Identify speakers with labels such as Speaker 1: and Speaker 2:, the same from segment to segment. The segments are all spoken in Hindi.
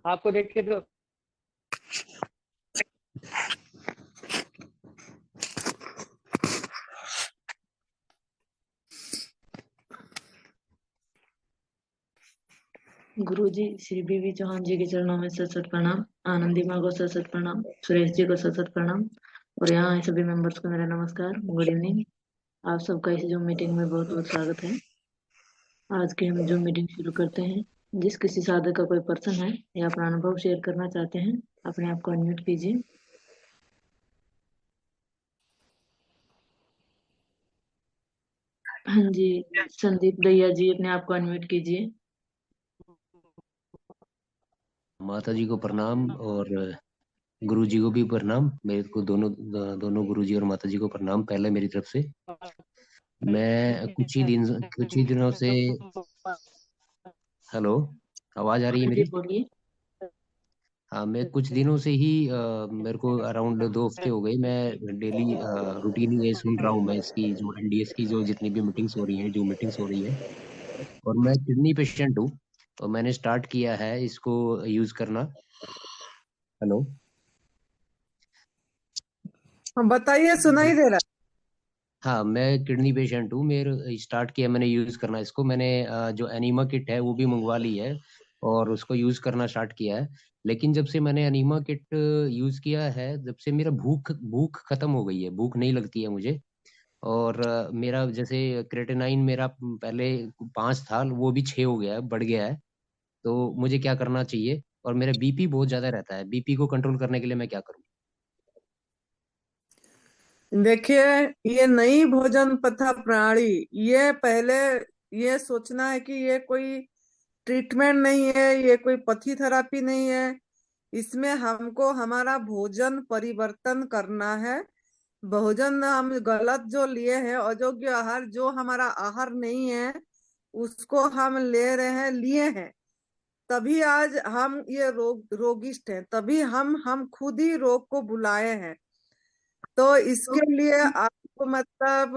Speaker 1: आपको देख के तो
Speaker 2: गुरुजी श्री बीवी चौहान जी के चरणों में सत सत प्रणाम। आनंदी माँ को सत सत प्रणाम। सुरेश जी को सत सत प्रणाम। और यहाँ आए सभी मेंबर्स को मेरा नमस्कार, गुड इवनिंग। आप सबका इस जूम मीटिंग में बहुत बहुत स्वागत है। आज की हम जूम मीटिंग शुरू करते हैं। जिस किसी साधक का कोई पर्सन है या अपना अनुभव शेयर करना चाहते हैं, अपने आप को अनम्यूट कीजिए। हाँ जी, संदीप दैया जी अपने आप को अनम्यूट कीजिए।
Speaker 3: माता जी को प्रणाम और गुरु जी को भी प्रणाम। मेरे को दोनों गुरु जी और माता जी को प्रणाम पहले मेरी तरफ से। मैं कुछ ही दिनों से हेलो, आवाज आ रही है
Speaker 2: हाँ जी,
Speaker 3: मेरी?
Speaker 2: बोलिए।
Speaker 3: हाँ, मैं कुछ दिनों से ही मेरे को अराउंड 2 हफ्ते हो गए, मैं डेली रूटीन ये सुन रहा हूँ। मैं इसकी जो एनडीएस की जो जितनी भी मीटिंग्स हो रही हैं, जो मीटिंग्स हो रही है, और मैं किडनी पेशेंट हूँ। और मैंने स्टार्ट किया है इसको यूज करना। हेलो,
Speaker 4: बताइए, सुनाई दे रहा।
Speaker 3: हाँ, मैं किडनी पेशेंट हूँ। मेरे स्टार्ट किया मैंने यूज करना इसको। मैंने जो एनीमा किट है वो भी मंगवा ली है और उसको यूज करना स्टार्ट किया है। लेकिन जब से मैंने एनीमा किट यूज किया है, जब से मेरा भूख भूख खत्म हो गई है, भूख नहीं लगती है मुझे। और मेरा जैसे क्रेटेनाइन मेरा पहले 5 था, वो भी 6 हो गया है, बढ़ गया है। तो मुझे क्या करना चाहिए? और मेरा बीपी बहुत ज्यादा रहता है, बीपी को कंट्रोल करने के लिए मैं क्या करूँ?
Speaker 4: देखिए, ये नई भोजन पथा प्रणाली, ये पहले ये सोचना है कि ये कोई ट्रीटमेंट नहीं है, ये कोई पथी थेरापी नहीं है। इसमें हमको हमारा भोजन परिवर्तन करना है। भोजन हम गलत जो लिए हैं, अयोग्य आहार, जो हमारा आहार नहीं है, उसको हम ले रहे हैं, लिए हैं। तभी आज हम ये रोगिष्ट हैं, तभी हम खुद ही रोग को बुलाए हैं। तो इसके लिए आपको मतलब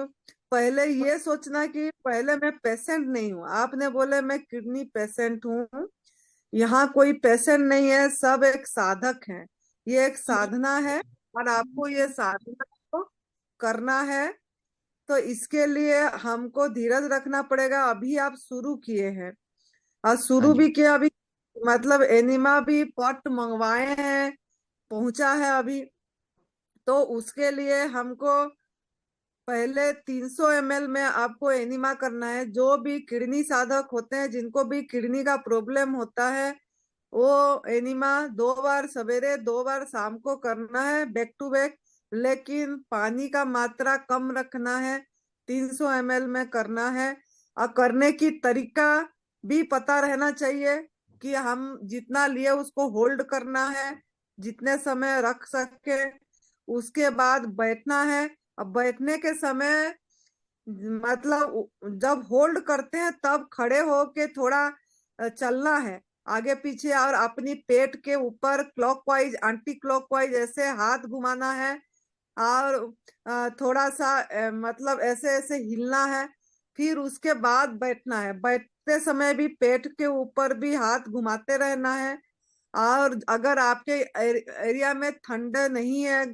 Speaker 4: पहले ये सोचना कि पहले मैं पेशेंट नहीं हूँ। आपने बोले मैं किडनी पेशेंट हूँ, यहाँ कोई पेशेंट नहीं है, सब एक साधक है। ये एक साधना है और आपको ये साधना को करना है। तो इसके लिए हमको धीरज रखना पड़ेगा। अभी आप शुरू किए हैं और
Speaker 3: हाँ
Speaker 4: शुरू
Speaker 3: जी।
Speaker 4: भी किया, अभी मतलब एनिमा भी पॉट मंगवाए हैं, पहुंचा है अभी। तो उसके लिए हमको पहले 300 ml में आपको एनिमा करना है। जो भी किडनी साधक होते हैं, जिनको भी किडनी का प्रॉब्लम होता है, वो एनिमा 2 बार सवेरे 2 बार शाम को करना है, बैक टू बैक। लेकिन पानी का मात्रा कम रखना है, 300 ml में करना है। और करने की तरीका भी पता रहना चाहिए कि हम जितना लिए उसको होल्ड करना है, जितने समय रख सके। उसके बाद बैठना है। अब बैठने के समय मतलब जब होल्ड करते हैं तब खड़े होके थोड़ा चलना है आगे पीछे, और अपनी पेट के ऊपर क्लॉकवाइज एंटी क्लॉकवाइज ऐसे हाथ घुमाना है। और थोड़ा सा मतलब ऐसे ऐसे हिलना है। फिर उसके बाद बैठना है। बैठते समय भी पेट के ऊपर भी हाथ घुमाते रहना है। और अगर आपके एरिया में ठंड नहीं है,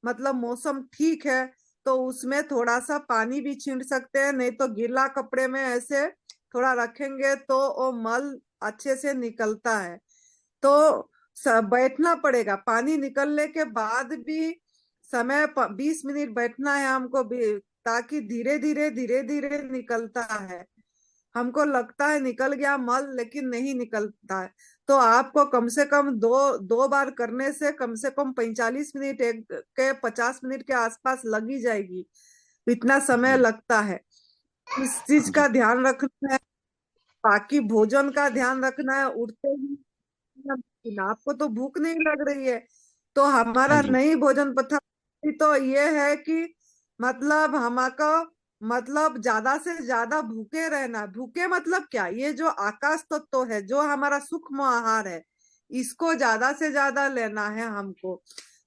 Speaker 4: मतलब मौसम ठीक है, तो उसमें थोड़ा सा पानी भी छींट सकते हैं। नहीं तो गीला कपड़े में ऐसे थोड़ा रखेंगे तो वो मल अच्छे से निकलता है। तो बैठना पड़ेगा। पानी निकलने के बाद भी समय 20 मिनट बैठना है हमको भी, ताकि धीरे धीरे निकलता है। हमको लगता है निकल गया मल, लेकिन नहीं निकलता है। तो आपको कम से कम दो दो बार करने से कम 45 मिनट, एक के 50 मिनट के आसपास लग ही जाएगी। इतना समय
Speaker 3: जी।
Speaker 4: लगता है। इस चीज
Speaker 3: जी।
Speaker 4: का ध्यान रखना है। बाकी भोजन का ध्यान रखना है। उठते ही आपको तो भूख नहीं लग रही है, तो
Speaker 3: हाँ
Speaker 4: हमारा
Speaker 3: जी।
Speaker 4: नई भोजन पद्धति तो ये है कि मतलब हमको मतलब ज्यादा से ज्यादा भूखे रहना। भूखे मतलब क्या, ये जो आकाश तत्व है, जो हमारा सूक्ष्म आहार है, इसको ज्यादा से ज्यादा लेना है हमको।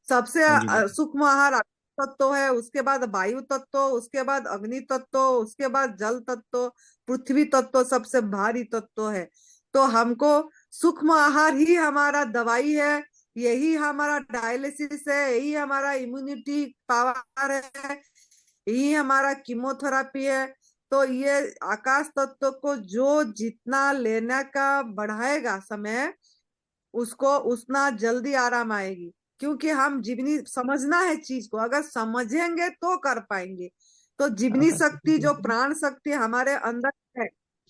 Speaker 4: सबसे
Speaker 3: हाँ जी माता।
Speaker 4: सूक्ष्म आहार आकाश तत्व है, उसके बाद वायु तत्व, उसके बाद अग्नि तत्व, उसके बाद जल तत्व, पृथ्वी तत्व सबसे भारी तत्व है। तो हमको सूक्ष्म आहार ही हमारा दवाई है, यही हमारा डायलिसिस है, यही हमारा इम्यूनिटी पावर है, यही हमारा कीमोथेरापी है। तो ये आकाश तत्व को जो जितना लेने का बढ़ाएगा समय, उसको उतना जल्दी आराम आएगी। क्योंकि हम जीवनी समझना है चीज को, अगर समझेंगे तो कर पाएंगे। तो जीवनी शक्ति जो प्राण शक्ति हमारे अंदर है,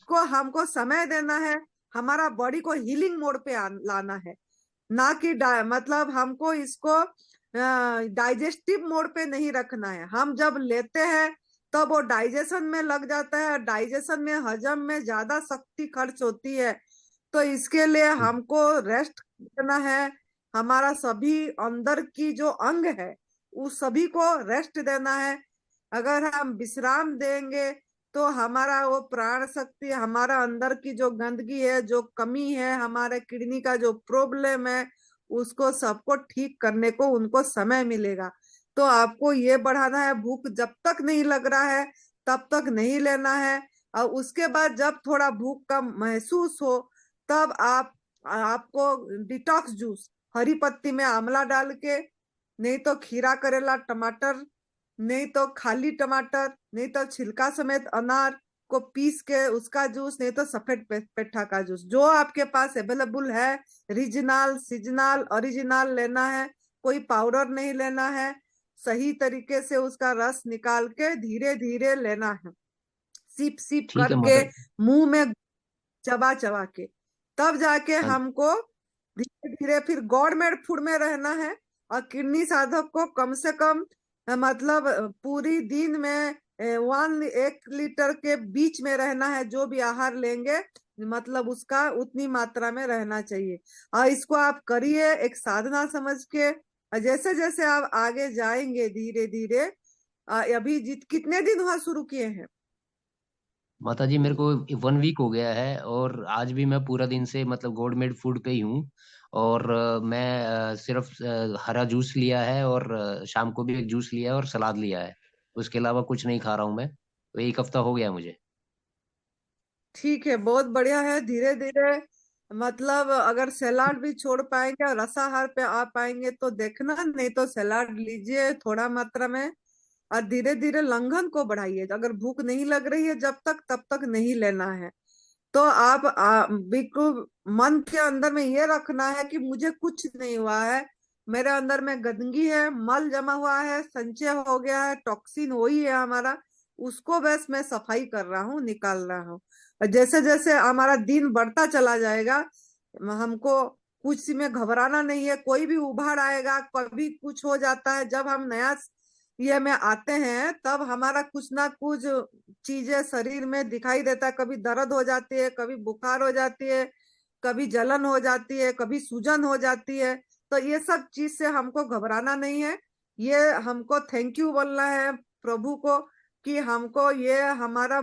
Speaker 4: को हमको समय देना है, हमारा बॉडी को हीलिंग मोड पे लाना है। ना कि मतलब हमको इसको डाइजेस्टिव मोड पे नहीं रखना है। हम जब लेते हैं तब वो डाइजेशन में लग जाता है, डाइजेशन में हजम में ज्यादा शक्ति खर्च होती है। तो इसके लिए हमको रेस्ट करना है, हमारा सभी अंदर की जो अंग है उस सभी को रेस्ट देना है। अगर हम विश्राम देंगे तो हमारा वो प्राण शक्ति, हमारा अंदर की जो गंदगी है, जो कमी है, हमारे किडनी का जो प्रॉब्लम है, उसको सबको ठीक करने को उनको समय मिलेगा। तो आपको ये बढ़ाना है, भूख जब तक नहीं लग रहा है तब तक नहीं लेना है। और उसके बाद जब थोड़ा भूख का महसूस हो तब आपको डिटॉक्स जूस, हरी पत्ती में आंवला डाल के, नहीं तो खीरा करेला टमाटर, नहीं तो खाली टमाटर, नहीं तो छिलका समेत अनार को पीस के उसका जूस, नहीं तो सफेद पेठा का जूस, जो आपके पास अवेलेबल है। रीजनल सीजनल ओरिजिनल लेना है, कोई पाउडर नहीं लेना है। सही तरीके से उसका रस निकाल के धीरे धीरे लेना है, सिप सिप
Speaker 3: ठीक है
Speaker 4: करके,
Speaker 3: माता जी।
Speaker 4: मुंह में चबा चबा के। तब जाके
Speaker 3: हाँ जी।
Speaker 4: हमको धीरे धीरे फिर गॉडमेड फूड में रहना है। और किडनी साधक को कम से कम मतलब पूरी दिन में 1 लीटर के बीच में रहना है। जो भी आहार लेंगे मतलब उसका उतनी मात्रा में रहना चाहिए। और इसको आप करिए एक साधना समझ के। और जैसे जैसे आप आगे जाएंगे धीरे धीरे, अभी कितने दिन हुआ शुरू किए हैं?
Speaker 3: माता जी मेरे को 1 वीक हो गया है, और आज भी मैं पूरा दिन से मतलब गॉड मेड फूड पे ही हूँ। और मैं सिर्फ हरा जूस लिया है, और शाम को भी एक जूस लिया है और सलाद लिया है। उसके अलावा कुछ नहीं खा रहा हूँ मैं, तो 1 हफ्ता हो गया मुझे।
Speaker 4: ठीक है, बहुत बढ़िया है। धीरे धीरे मतलब अगर सलाड भी छोड़ पाएंगे और रसाहार पे आ पाएंगे तो देखना, नहीं तो सलाड लीजिए थोड़ा मात्रा में। और धीरे धीरे लंघन को बढ़ाइए। अगर भूख नहीं लग रही है जब तक, तब तक नहीं लेना है। तो आप बिल्कुल मन के अंदर में ये रखना है कि मुझे कुछ नहीं हुआ है, मेरे अंदर में गंदगी है, मल जमा हुआ है, संचय हो गया है, टॉक्सिन वही है हमारा, उसको बस मैं सफाई कर रहा हूँ, निकाल रहा हूँ। और जैसे जैसे हमारा दिन बढ़ता चला जाएगा, हमको कुछ में घबराना नहीं है। कोई भी उभार आएगा, कभी कुछ हो जाता है, जब हम नया ये में आते हैं तब हमारा कुछ ना कुछ चीजें शरीर में दिखाई देता है। कभी दर्द हो जाती है, कभी बुखार हो जाती है, कभी जलन हो जाती है, कभी सूजन हो जाती है। तो ये सब चीज से हमको घबराना नहीं है। ये हमको थैंक यू बोलना है प्रभु को, कि हमको ये हमारा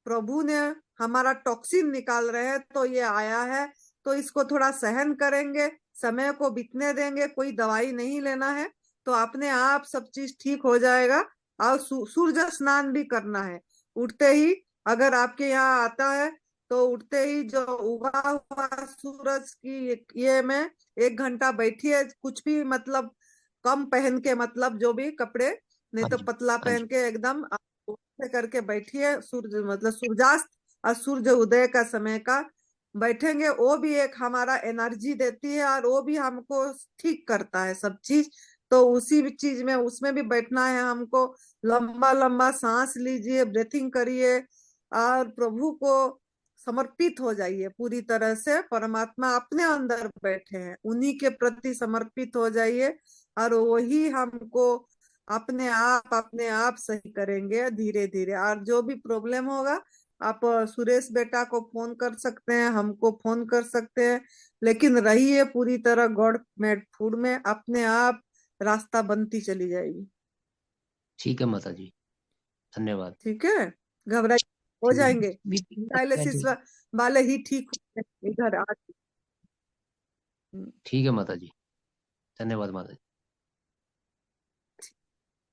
Speaker 4: प्रभु ने हमारा टॉक्सिन निकाल रहे हैं तो ये आया है। तो इसको थोड़ा सहन करेंगे, समय को बीतने देंगे, कोई दवाई नहीं लेना है, तो अपने आप सब चीज ठीक हो जाएगा। और सूर्य स्नान भी करना है उठते ही। अगर आपके यहाँ आता है तो उठते ही जो उगा हुआ सूरज की ये में 1 घंटा बैठिए, कुछ भी मतलब कम पहन के, मतलब जो भी कपड़े, नहीं
Speaker 3: हाँ
Speaker 4: तो
Speaker 3: जी।
Speaker 4: पतला
Speaker 3: हाँ
Speaker 4: पहन
Speaker 3: जी।
Speaker 4: के एकदम ऐसे करके बैठिए। सूर्य मतलब सूर्यास्त और सूर्य उदय का समय का बैठेंगे, वो भी एक हमारा एनर्जी देती है और वो भी हमको ठीक करता है सब चीज। तो उसी भी चीज में उसमें भी बैठना है हमको। लंबा लंबा सांस लीजिए, ब्रीथिंग करिए, और प्रभु को समर्पित हो जाइए पूरी तरह से। परमात्मा अपने अंदर बैठे हैं, उन्हीं के प्रति समर्पित हो जाइए, और वही हमको अपने आप सही करेंगे धीरे धीरे। और जो भी प्रॉब्लम होगा, आप सुरेश बेटा को फोन कर सकते हैं, हमको फोन कर सकते हैं। लेकिन रहिए पूरी तरह गॉड मेड फूड में, अपने आप रास्ता बनती चली जाएगी।
Speaker 3: ठीक है माता जी। धन्यवाद।
Speaker 4: ठीक है, घबराइए, हो
Speaker 3: ठीक
Speaker 4: जाएंगे।
Speaker 3: है।
Speaker 4: डायलिसिस वाले ही ठीक हो जाएंगे इधर आके।
Speaker 3: ठीक है माता जी। धन्यवाद माता जी।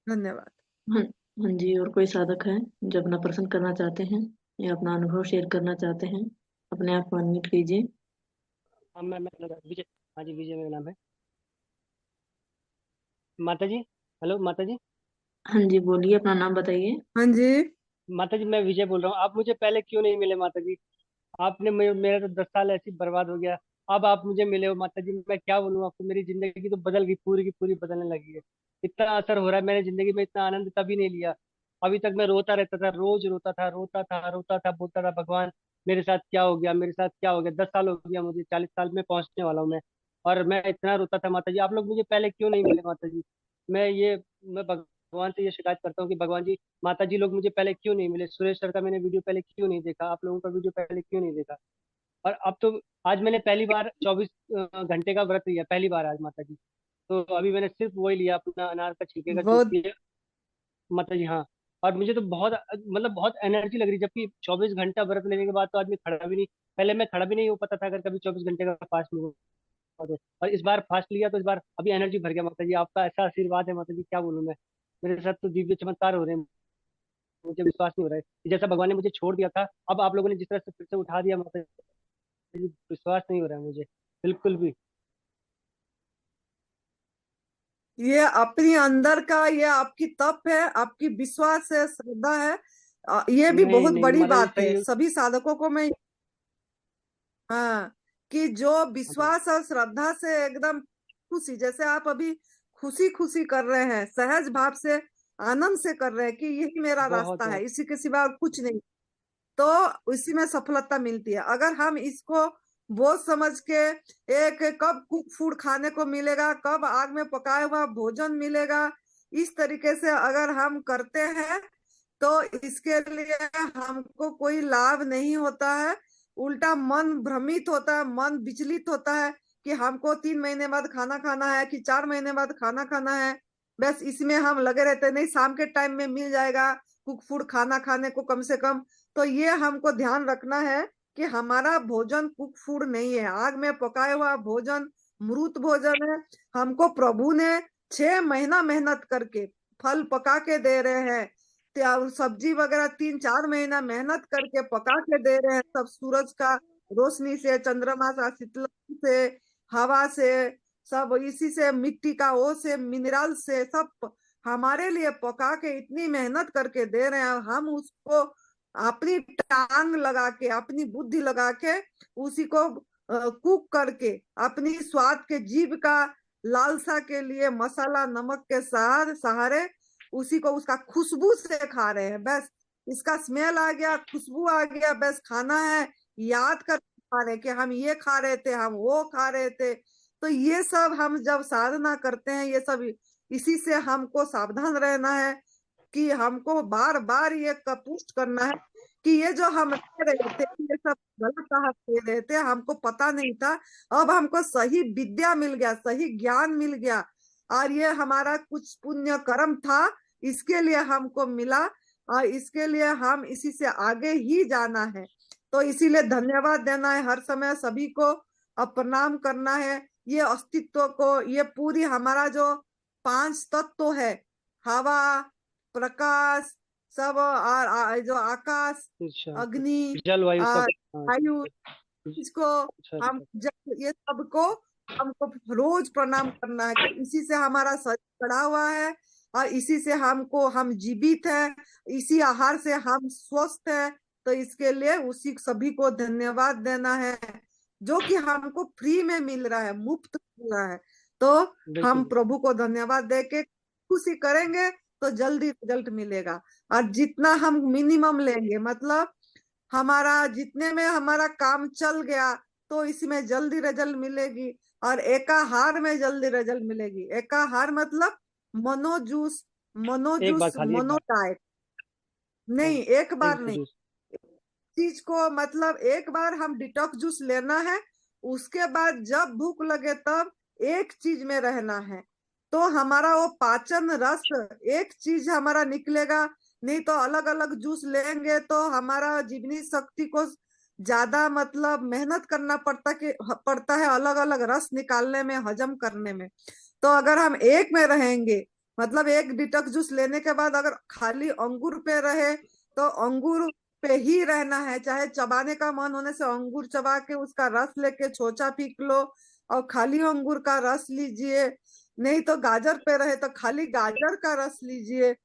Speaker 4: धन्यवाद।
Speaker 2: हाँ। हाँ जी, और कोई साधक है जो अपना प्रश्न करना चाहते हैं या अपना अनुभव शेयर करना चाहते हैं? अपने आप को अनम्यूट कीजिए।
Speaker 1: हाँ मैं विजय। हाँ जी, विजय मेरा नाम है। माता जी, हेलो माता जी।
Speaker 2: हाँ जी, बोलिए, अपना नाम बताइए।
Speaker 4: हाँ जी।
Speaker 1: माता जी, मैं विजय बोल रहा हूँ। आप मुझे पहले क्यों नहीं मिले माता जी? आपने मेरा तो 10 साल ऐसे ही बर्बाद हो गया। अब आप मुझे मिले हो माता जी, मैं क्या बोलूँ आपको। मेरी जिंदगी तो बदल गई, पूरी की पूरी बदलने लगी है। इतना असर हो रहा है, मैंने जिंदगी में इतना आनंद कभी नहीं लिया। अभी तक मैं रोता रहता था, रोज रोता था, रोता था, रोता था, बोलता था भगवान मेरे साथ क्या हो गया, मेरे साथ क्या हो गया। 10 साल हो गया मुझे, 40 साल में पहुंचने वाला हूँ मैं। और मैं इतना रोता था माता जी, आप लोग मुझे पहले क्यों नहीं मिले माता जी? मैं भगवान से ये शिकायत करता हूँ कि भगवान जी, माता जी लोग मुझे पहले क्यों नहीं मिले? सुरेश सर का मैंने वीडियो पहले क्यों नहीं देखा? आप लोगों का वीडियो पहले क्यों नहीं देखा? और अब तो आज मैंने पहली बार 24 घंटे का व्रत लिया, पहली बार आज माता जी। तो अभी मैंने सिर्फ वही लिया, अपना अनार का छिलके का जूस
Speaker 4: बहुत
Speaker 1: लिया माता जी। हाँ। और मुझे तो बहुत मतलब बहुत एनर्जी लग रही, जबकि 24 घंटा व्रत लेने के बाद तो आदमी खड़ा भी नहीं। पहले मैं खड़ा भी नहीं हो पाता था अगर कभी 24 घंटे का फास्ट नहीं हुआ तो। और इस बार फास्ट लिया तो इस बार अभी एनर्जी भर गया माता जी। आपका ऐसा आशीर्वाद है माता जी, क्या बोलूं मैं। मेरे साथ तो दिव्य चमत्कार हो रहे हैं। मुझे विश्वास नहीं हो रहा है कि जैसा भगवान ने मुझे छोड़ दिया था, अब आप लोगों ने जिस तरह से फिर से उठा दिया माता जी, विश्वास नहीं हो रहा है मुझे बिल्कुल भी।
Speaker 4: ये अपनी अंदर का, ये आपकी तप है, आपकी विश्वास है, श्रद्धा है। ये भी
Speaker 1: नहीं
Speaker 4: बहुत
Speaker 1: नहीं
Speaker 4: बड़ी
Speaker 1: माता जी,
Speaker 4: बात है
Speaker 1: सही।
Speaker 4: सभी साधकों को मैं। हाँ, कि जो
Speaker 1: हाँ जी,
Speaker 4: विश्वास और श्रद्धा से एकदम खुशी, जैसे आप अभी खुशी खुशी कर रहे हैं, सहज भाव से आनंद से कर रहे हैं कि यही मेरा
Speaker 1: बहुत
Speaker 4: रास्ता है,
Speaker 1: बहुत।
Speaker 4: इसी के सिवा और कुछ नहीं। तो इसी में सफलता मिलती है। अगर हम इसको बोझ समझ के, एक कब कुक फूड खाने को मिलेगा, कब आग में पकाया हुआ भोजन मिलेगा, इस तरीके से अगर हम करते हैं तो इसके लिए हमको कोई लाभ नहीं होता है। उल्टा मन भ्रमित होता है, मन विचलित होता है कि हमको 3 महीने बाद खाना खाना है कि 4 महीने बाद खाना खाना है। बस इसमें हम लगे रहते हैं, नहीं शाम के टाइम में मिल जाएगा कुक फूड खाना खाने को कम से कम। तो ये हमको ध्यान रखना है कि हमारा भोजन कुक फूड नहीं है, आग में पकाया हुआ भोजन मृत भोजन है। हमको प्रभु ने 6 महीना मेहनत करके फल पका के दे रहे हैं, सब्जी वगैरह 3-4 महीना मेहनत करके पका के दे रहे हैं, सब सूरज का रोशनी से, चंद्रमा का शीतल से, हवा से, सब इसी से, मिट्टी का ओ से, मिनरल से, सब हमारे लिए पका के इतनी मेहनत करके दे रहे हैं। हम उसको अपनी टांग लगा के, अपनी बुद्धि लगा के उसी को कुक करके, अपनी स्वाद के जीभ का लालसा के लिए मसाला नमक के सहारे उसी को उसका खुशबू से खा रहे हैं। बस इसका स्मेल आ गया, खुशबू आ गया, बस खाना है, याद कर खा रहे कि हम ये खा रहे थे, हम वो खा रहे थे। तो ये सब हम जब साधना करते हैं, ये सब इसी से हमको सावधान रहना है कि हमको बार बार ये पुष्ट करना है कि ये जो हम रह रहे थे ये सब गलत राह दे रहे थे, हमको पता नहीं था। अब हमको सही विद्या मिल गया, सही ज्ञान मिल गया, और ये हमारा कुछ पुण्य कर्म था, इसके लिए हमको मिला, और इसके लिए हम इसी से आगे ही जाना है। तो इसीलिए धन्यवाद देना है हर समय सभी को, और प्रणाम करना है। ये अस्तित्व को, ये पूरी हमारा जो 5 तत्व है, हवा, प्रकाश, सब, और जो आकाश,
Speaker 1: अच्छा।
Speaker 4: अग्नि,
Speaker 1: जलवायु सब।
Speaker 4: और
Speaker 1: हाँ।
Speaker 4: वायु, इसको
Speaker 1: अच्छा
Speaker 4: हम
Speaker 1: अच्छा।
Speaker 4: जब ये सबको हमको रोज प्रणाम करना है कि इसी से हमारा शरीर खड़ा हुआ है, और इसी से हम जीवित हैं, इसी आहार से हम स्वस्थ हैं। तो इसके लिए उसी सभी को धन्यवाद देना है जो कि हमको फ्री में मिल रहा है, मुफ्त मिल रहा है। तो हम
Speaker 1: बिल्कुल।
Speaker 4: प्रभु को धन्यवाद दे के खुशी करेंगे तो जल्दी रिजल्ट मिलेगा। और जितना हम मिनिमम लेंगे, मतलब हमारा जितने में हमारा काम चल गया तो इसमें जल्दी रिजल्ट मिलेगी, और एकाहार में जल्दी रिजल्ट मिलेगी। एकाहार मतलब मनोजूस,
Speaker 1: एक बार
Speaker 4: मनोजूस,
Speaker 1: खाली, एक
Speaker 4: मनो
Speaker 1: बार।
Speaker 4: डाइट।
Speaker 1: हाँ।
Speaker 4: नहीं, एक
Speaker 1: एक
Speaker 4: बार
Speaker 1: बार
Speaker 4: नहीं,
Speaker 1: जूस।
Speaker 4: चीज को मतलब एक बार हम डिटॉक्स जूस लेना है, उसके बाद जब भूख लगे तब एक चीज में रहना है। तो हमारा वो पाचन रस एक चीज हमारा निकलेगा। नहीं तो अलग अलग जूस लेंगे तो हमारा जीवनी शक्ति को ज्यादा मतलब मेहनत करना पड़ता है अलग अलग रस निकालने में, हजम करने में। तो अगर हम एक में रहेंगे, मतलब एक डिटॉक्स जूस लेने के बाद अगर खाली अंगूर पे रहे तो अंगूर पे ही रहना है। चाहे चबाने का मन होने से अंगूर चबा के उसका रस लेके छोचा पीक लो और खाली अंगूर का रस लीजिए, नहीं तो गाजर पे रहे तो खाली गाजर का रस लीजिए।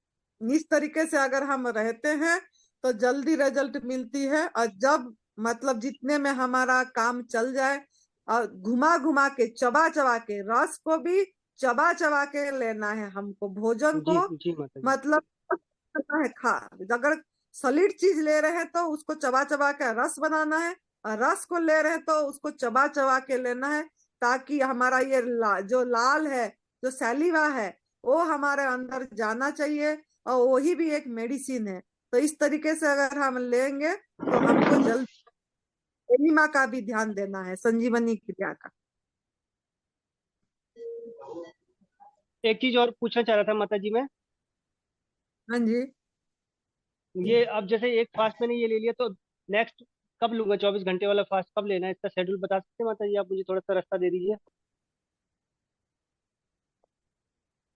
Speaker 4: इस तरीके से अगर हम रहते हैं तो जल्दी रिजल्ट मिलती है। और जब मतलब जितने में हमारा काम चल जाए, और घुमा घुमा के चबा चबा के रस को भी चबा चबा के लेना है हमको, भोजन
Speaker 1: जी
Speaker 4: को
Speaker 1: जी माता जी।
Speaker 4: मतलब करना है खा। अगर सॉलिड चीज ले रहे हैं तो उसको चबा चबा के रस बनाना है, और रस को ले रहे हैं तो उसको चबा चबा के लेना है, ताकि हमारा ये जो लाल है, जो सैलिवा है, वो हमारे अंदर जाना चाहिए, और वही भी एक मेडिसिन है। तो इस तरीके से अगर हम लेंगे तो हमको जल्द एनीमा का भी ध्यान देना है, संजीवनी क्रिया का।
Speaker 1: एक चीज और पूछना चाह रहा था माता जी मैं,
Speaker 4: हाँ जी।
Speaker 1: ये अब जैसे एक फास्ट मैंने ये ले लिया, तो नेक्स्ट कब लूंगा? 24 घंटे वाला फास्ट कब लेना है? इसका शेड्यूल बता सकते हैं माता जी? आप मुझे थोड़ा सा रास्ता दे दीजिए।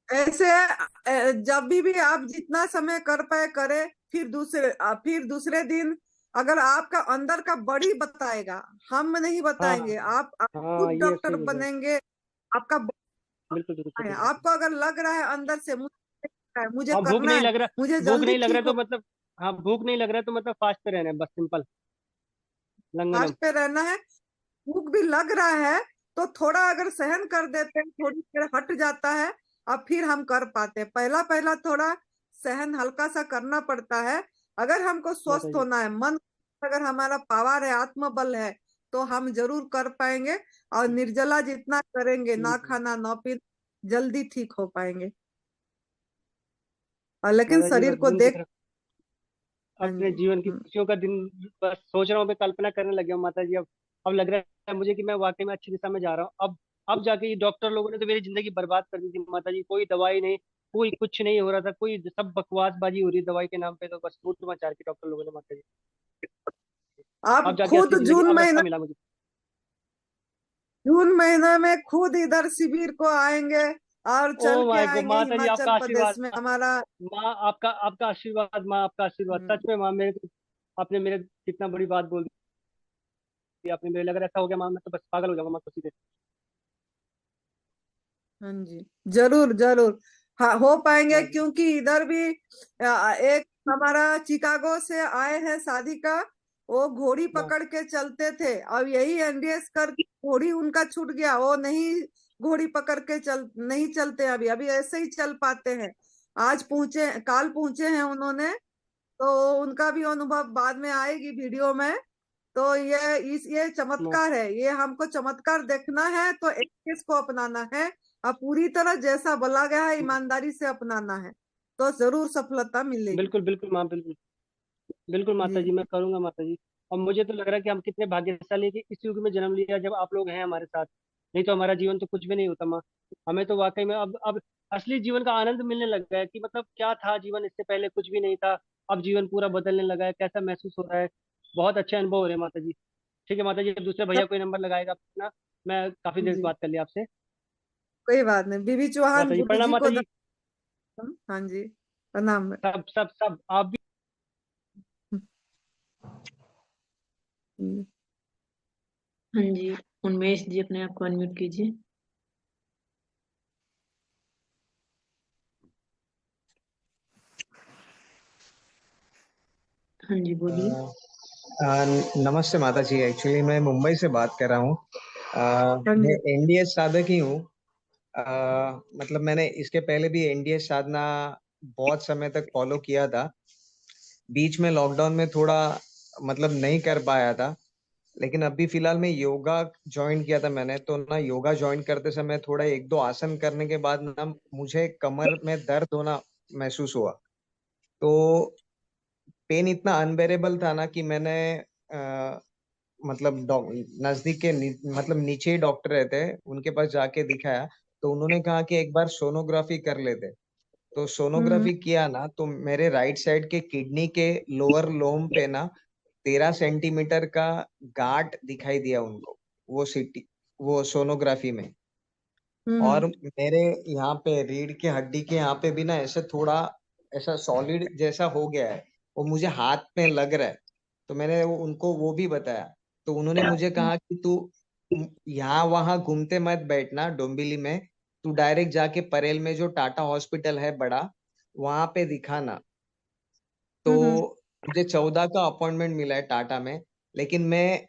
Speaker 4: ऐसे जब भी आप जितना समय कर पाए करे, फिर दूसरे दिन अगर आपका अंदर का बॉडी बताएगा, हम नहीं
Speaker 1: हाँ
Speaker 4: बताएंगे,
Speaker 1: हाँ
Speaker 4: आप
Speaker 1: हाँ,
Speaker 4: खुद
Speaker 1: ये
Speaker 4: डॉक्टर
Speaker 1: सही बोल रहे हैं।
Speaker 4: बनेंगे। आपका
Speaker 1: बिल्कुल बिल्कुल सही
Speaker 4: है,
Speaker 1: बोल रहे हैं।
Speaker 4: आपको अगर लग रहा है अंदर से मुझे
Speaker 1: हाँ, भूख
Speaker 4: करना
Speaker 1: नहीं
Speaker 4: है,
Speaker 1: लग रहा।
Speaker 4: मुझे
Speaker 1: भूख
Speaker 4: जल्दी
Speaker 1: नहीं लग रहा
Speaker 4: ठीक हो,
Speaker 1: तो मतलब, हाँ भूख नहीं लग रहा तो मतलब फास्ट पे रहना है, बस सिंपल लंगनम।
Speaker 4: फास्ट पे रहना है। भूख भी लग रहा है तो थोड़ा अगर सहन कर देते हैं, थोड़ी देर हट जाता है, अब फिर हम कर पाते हैं। पहला पहला थोड़ा सहन हल्का सा करना पड़ता है। अगर हमको
Speaker 1: माता
Speaker 4: स्वस्थ
Speaker 1: जी।
Speaker 4: होना है, मन, अगर हमारा पावर है, आत्मबल है, तो हम जरूर कर पाएंगे। और निर्जला जितना करेंगे, ना
Speaker 1: हम्म।
Speaker 4: खाना ना पीना, जल्दी ठीक हो पाएंगे। और लेकिन
Speaker 1: माता जी
Speaker 4: शरीर
Speaker 1: बस
Speaker 4: को
Speaker 1: दिन
Speaker 4: देख।
Speaker 1: देख
Speaker 4: हाँ
Speaker 1: अपने
Speaker 4: जी।
Speaker 1: जीवन की खुशियों का दिन बस सोच रहा हूँ, मैं कल्पना करने लग गया हूँ माता जी। अब लग रहा है मुझे कि मैं वाकई में अच्छी दिशा में जा रहा हूँ। अब जाके ये डॉक्टर लोगों ने तो मेरी जिंदगी बर्बाद कर दी थी माता जी। कोई दवाई नहीं, कोई कुछ नहीं हो रहा था, कोई सब बकवासबाजी हो रही है दवाई के नाम पे, तो बस लूट मचा के डॉक्टर लोगों ने माता जी। अब
Speaker 4: आप
Speaker 1: जाके
Speaker 4: खुद
Speaker 1: असली जिंदगी,
Speaker 4: जून
Speaker 1: अब रास्ता
Speaker 4: महीना,
Speaker 1: मिला मुझे।
Speaker 4: जून महीना में खुद इधर शिविर को आएंगे और
Speaker 1: ओ
Speaker 4: चल के
Speaker 1: माय गॉड
Speaker 4: आएंगे
Speaker 1: माता जी,
Speaker 4: हिमाचल
Speaker 1: आपका
Speaker 4: प्रदेश
Speaker 1: आशीर्वाद।
Speaker 4: में हमारा।
Speaker 1: माँ आपका आपका आशीर्वाद, माँ आपका आशीर्वाद,
Speaker 4: हम्म,
Speaker 1: सच में माँ मेरे को, आपने मेरे कितना बड़ी बात बोल दी आपने। मेरे लग रहा ऐसा हो गया माँ, मैं तो बस पागल हो जाऊंगा माँ खुशी से।
Speaker 4: हाँ जी, जरूर जरूर। हाँ, हो पाएंगे,
Speaker 1: हाँ जी।
Speaker 4: क्योंकि इधर भी एक हमारा चिकागो से आए हैं शादी का, वो घोड़ी
Speaker 1: हाँ
Speaker 4: पकड़ के चलते थे। अब यही एनडीएस कर घोड़ी उनका छूट गया, वो नहीं घोड़ी पकड़ के नहीं चलते अभी, अभी ऐसे ही चल पाते हैं। आज पहुंचे, काल पहुंचे हैं उन्होंने, तो उनका भी अनुभव बाद में आएगी वीडियो में। तो ये
Speaker 1: हाँ।
Speaker 4: चमत्कार है, ये हमको चमत्कार देखना है तो एथिक्स को अपनाना है, और पूरी तरह जैसा बोला गया है ईमानदारी से अपनाना है, तो जरूर सफलता मिलेगी।
Speaker 1: बिल्कुल बिल्कुल माँ, बिल्कुल बिल्कुल माता
Speaker 4: जी।
Speaker 1: जी, मैं करूंगा माता जी। और मुझे तो लग रहा है कि हम कितने भाग्यशाली हैं कि इस युग में जन्म लिया जब आप लोग हैं हमारे साथ। नहीं तो हमारा जीवन तो कुछ भी नहीं होता माँ। हमें तो वाकई में अब असली जीवन का आनंद मिलने लग गया है कि मतलब क्या था जीवन, इससे पहले कुछ भी नहीं था। अब जीवन पूरा बदलने लगा है, कैसा महसूस हो रहा है। बहुत अच्छे अनुभव हो रहे हैं माता जी। ठीक है माता जी, अब दूसरे भैया कोई नंबर लगाएगा अपना, मैं काफी देर से
Speaker 4: जी,
Speaker 1: बात कर लिया आपसे।
Speaker 4: कोई बात नहीं। बीबी चौहान
Speaker 1: माता जी
Speaker 4: गुरु
Speaker 1: प्रणाम
Speaker 4: जी
Speaker 1: माता
Speaker 4: को
Speaker 1: जी।
Speaker 4: हाँ जी, प्रणाम।
Speaker 1: सब सब सब आप भी।
Speaker 2: हाँ जी, उन्मेष जी अपने आप को अनम्यूट कीजिए। हाँ जी, बोलिए।
Speaker 5: नमस्ते माता जी, एक्चुअली मैं मुंबई से बात कर रहा हूँ।
Speaker 4: हाँ
Speaker 5: मैं
Speaker 4: जी।
Speaker 5: एनडीएस साधक ही हूँ। मतलब मैंने इसके पहले भी एनडीएस साधना बहुत समय तक फॉलो किया था। बीच में लॉकडाउन में थोड़ा मतलब नहीं कर पाया था, लेकिन अभी फिलहाल में योगा ज्वाइन किया था मैंने। तो ना योगा ज्वाइन करते समय थोड़ा एक दो आसन करने के बाद ना मुझे कमर में दर्द होना महसूस हुआ। तो पेन इतना अनबेरेबल था ना कि मैंने मतलब नजदीक के मतलब नीचे ही डॉक्टर रहते हैं, उनके पास जाके दिखाया। तो उन्होंने कहा कि एक बार सोनोग्राफी कर लेते। तो
Speaker 4: हम्म
Speaker 5: सोनोग्राफी किया ना, तो मेरे राइट साइड के किडनी के लोअर लोम पे ना 13 सेंटीमीटर का गांठ दिखाई दिया उनको, वो सिटी, वो सोनोग्राफी में।
Speaker 4: हम्म
Speaker 5: और मेरे यहाँ पे रीढ़ के हड्डी के यहाँ पे भी ना ऐसे थोड़ा ऐसा सॉलिड जैसा हो गया है, वो मुझे हाथ में लग रहा है। तो मैंने उनको वो भी बताया। तो उन्होंने मुझे कहा कि तू यहाँ वहां घूमते मत बैठना डोंबिवली में, तू डायरेक्ट जाके परेल में जो टाटा हॉस्पिटल है बड़ा, वहां पे दिखाना। तो
Speaker 4: हम्म।
Speaker 5: मुझे 14 का अपॉइंटमेंट मिला है टाटा में। लेकिन मैं